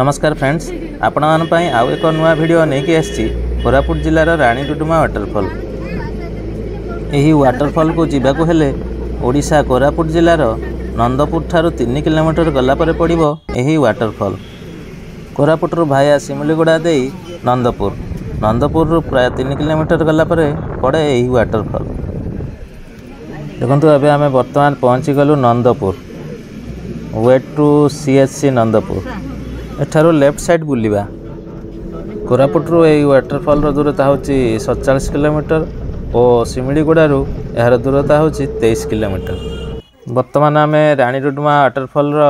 नमस्कार फ्रेंड्स, आपण मान पई आउ एक नुआ वीडियो नहीं आसी कोरापुट जिलार रानी डुडुमा वाटरफॉल। यही वाटरफॉल को जीवाकू हेले ओडिशा कोरापुट जिलार नंदपुर ठारू 3 किलोमीटर गला पर पड़िबो यही वाटरफॉल। कोरापुट रु भाया सिमुलीगुड़ा दे नंदपुर रु प्राय 3 किलोमीटर गला पर पड़े यही वाटरफॉल। देखंतु अबे आमे वर्तमान पहुंची गलु Nandapur way to CHC Nandapur. एठारो लेफ्ट साइड बुलिबा। कोरापुट रु यही वाटरफॉल रो दूरता होची 47 किलोमीटर और सिमिलीगुड़ारू यार दूरता होची 23 किलोमीटर। वर्तमान आमे रानी डुडुमा वाटरफॉल रो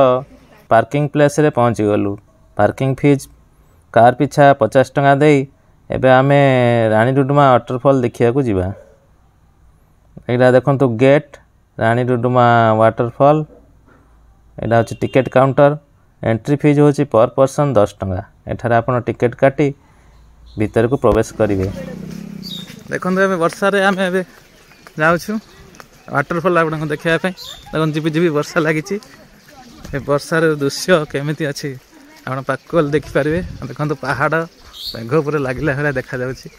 पार्किंग प्लेस रे पहुंची गलु। पार्किंग फीस कार पिछा 50 टंका देई एबे आमे रानी डुडुमा वाटरफॉल देखिया को जीवा। एटा देखंतु गेट रानी डुडुमा वाटरफॉल। एटा होची टिकट काउंटर। एंट्री फीस होची पर पर्सन 10 टंका। एठारे आपण टिकट काटी भीतर को प्रवेश करिवे। देखंतु एबे वर्षा रे आमे एबे जाउछु वाटरफॉल आपण देखिया पई। देखन जिबि जिबि वर्षा लागिची। ए वर्षा रे दृश्य केमिति अछि आपण पाकल देखि परिवे। देखंतु पहाड़ मेघ ऊपर लागिला हरा देखा जाउची।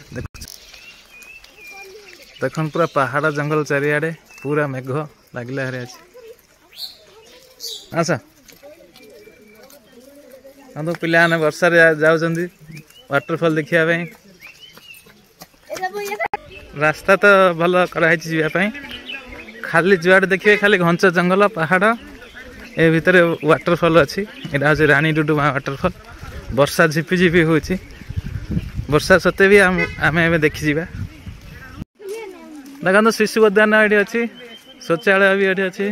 देखन पूरा पहाड़ जंगल चारियाडे पूरा मेघ लागिला हरा अछि। आसा हम तो पिला ने वर्षा रे जाउचंदी वाटरफॉल देखिया पई। रास्ता तो भलो कराई जीवा पई। खाली जुआड देखिए खाली घंच जंगल पहाड़ ए भितर वाटरफॉल अछि। एटा अछि रानी डुडुमा वाटरफॉल। वर्षा झिपि झिपि होछि। वर्षा सते भी आमे एबे देखि जीवा। देखन शिशु उद्यान एडी अछि। शौचालय भी एडी अछि।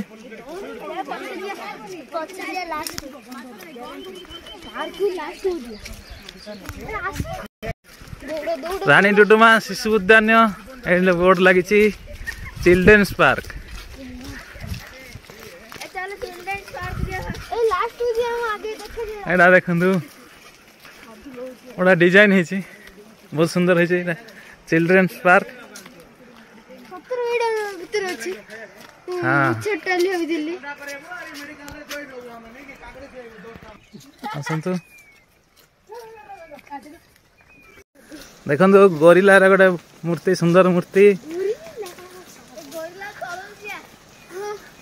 रानी डुडुमा शिशु उद्यान एंड बोर्ड लगी चिल्ड्रेन्स पार्क। एटा देखंतु ओडा डिजाइन है बहुत सुंदर है। चिल्ड्रेन्स पार्क हाँ आसतु देखो गोरिला गोटे मूर्ति सुंदर मूर्ति।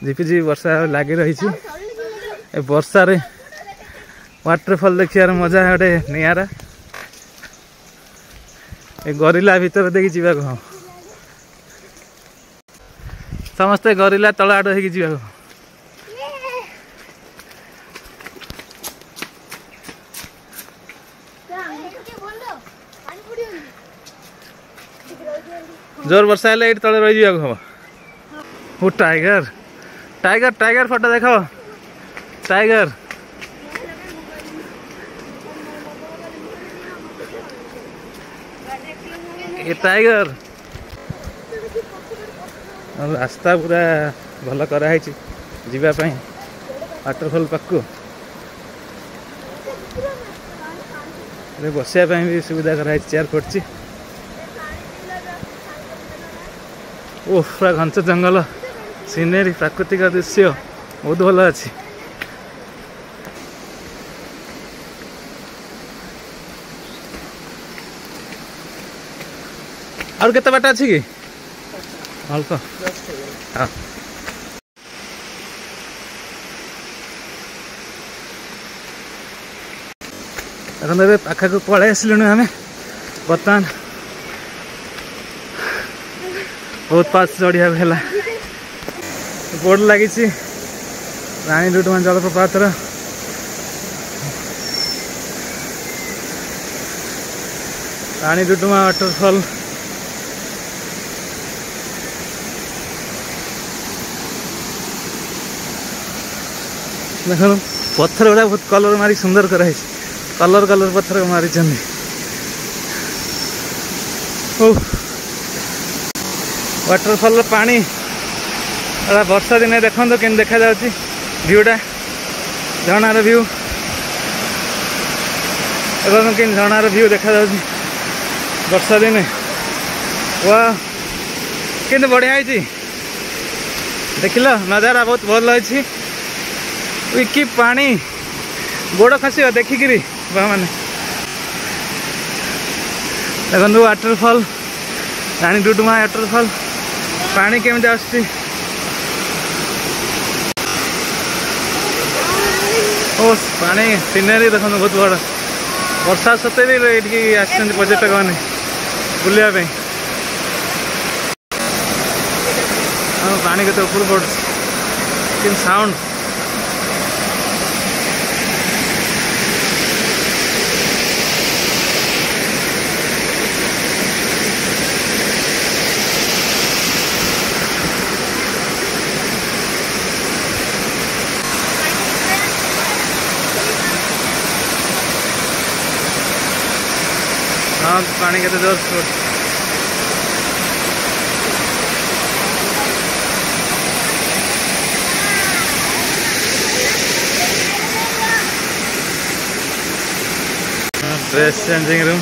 झिपि वर्षा लगी रही। वर्षा रे वाटरफॉल देखियार मजा गोटे नियारा। ए गोरिला भीतर देखि जीवा को समस्ते गोरिला तଳ आड़ होगी जीवा को। जोर वर्षा हेले एट तले रही जाको हम। वो टाइगर टाइगर टाइगर फोटो देखो। टाइगर ये टाइगर रास्ता पूरा भल कराई जीवा पई वाटरफॉल पाखु। बसिया भी सुविधा कराई चेयर पड़ची। ओह पूरा घंच जंगल सीनेरी प्राकृतिक दृश्य बहुत भल अच्छी। और केते बाट अछि कि अल्प हाँ এখন এবে পাখাকু পলাই আসলুনি আমি। বর্তমান बहुत पास चढ़िया है। बोर्ड लगी रानी डुडुमा जलप्रपात रानी डुडुमा वाटरफॉल। देख पत्थर गुड़ा बहुत कलर मारी सुंदर कराई। कलर कलर पत्थर मारी। वाटरफॉल पानी वर्षा दिन देखो कि देखा जाउची व्यूटा झरणार व्यू। एवं कि झरणार व्यू देखा जाउची वर्षा दिन। वाह कि बढ़िया है। देख लो नजारा बहुत भल अच्छी। कि पानी गोड़ खस देखिकी मैंने देखो वाटरफॉल रानी डुडुमा वाटरफॉल पानी केमी आसुची ओ पानी सीनरी देखो बहुत बड़ा वर्षा सत्ते भी ये पर्यटक मैंने बुलाया पानी के ऊपर पड़ साउंड हाँ पानी के जोर ड्रेस चेंजिंग रूम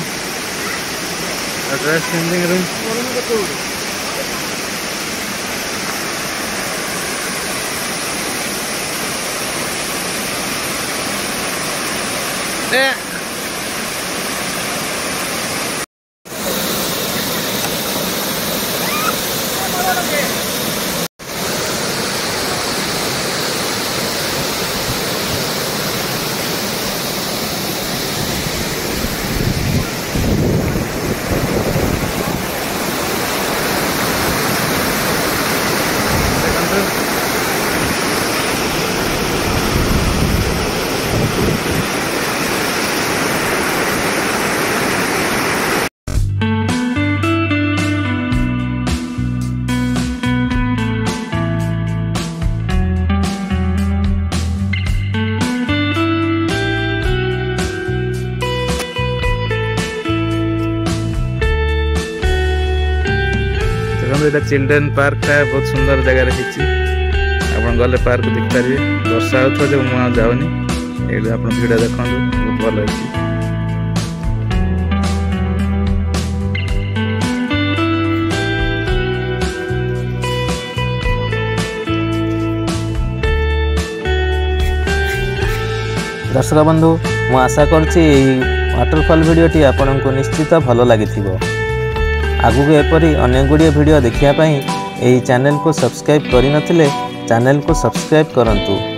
देखो चिल्ड्रेन पार्क है बहुत सुंदर जगह आप गले पार्क देख पारे वर्षा हो जो मुझे जाऊनी ये आप भिड़ देखो बहुत भल है। दर्शक बंधु मु आशा करछि वाटरफॉल वीडियोटी आपन को निश्चित भल लगी आगु एपरी अनेक गुड़िया वीडियो देखिया पाई एही चैनल को सब्सक्राइब करि नथिले चैनल को सब्सक्राइब करंतु।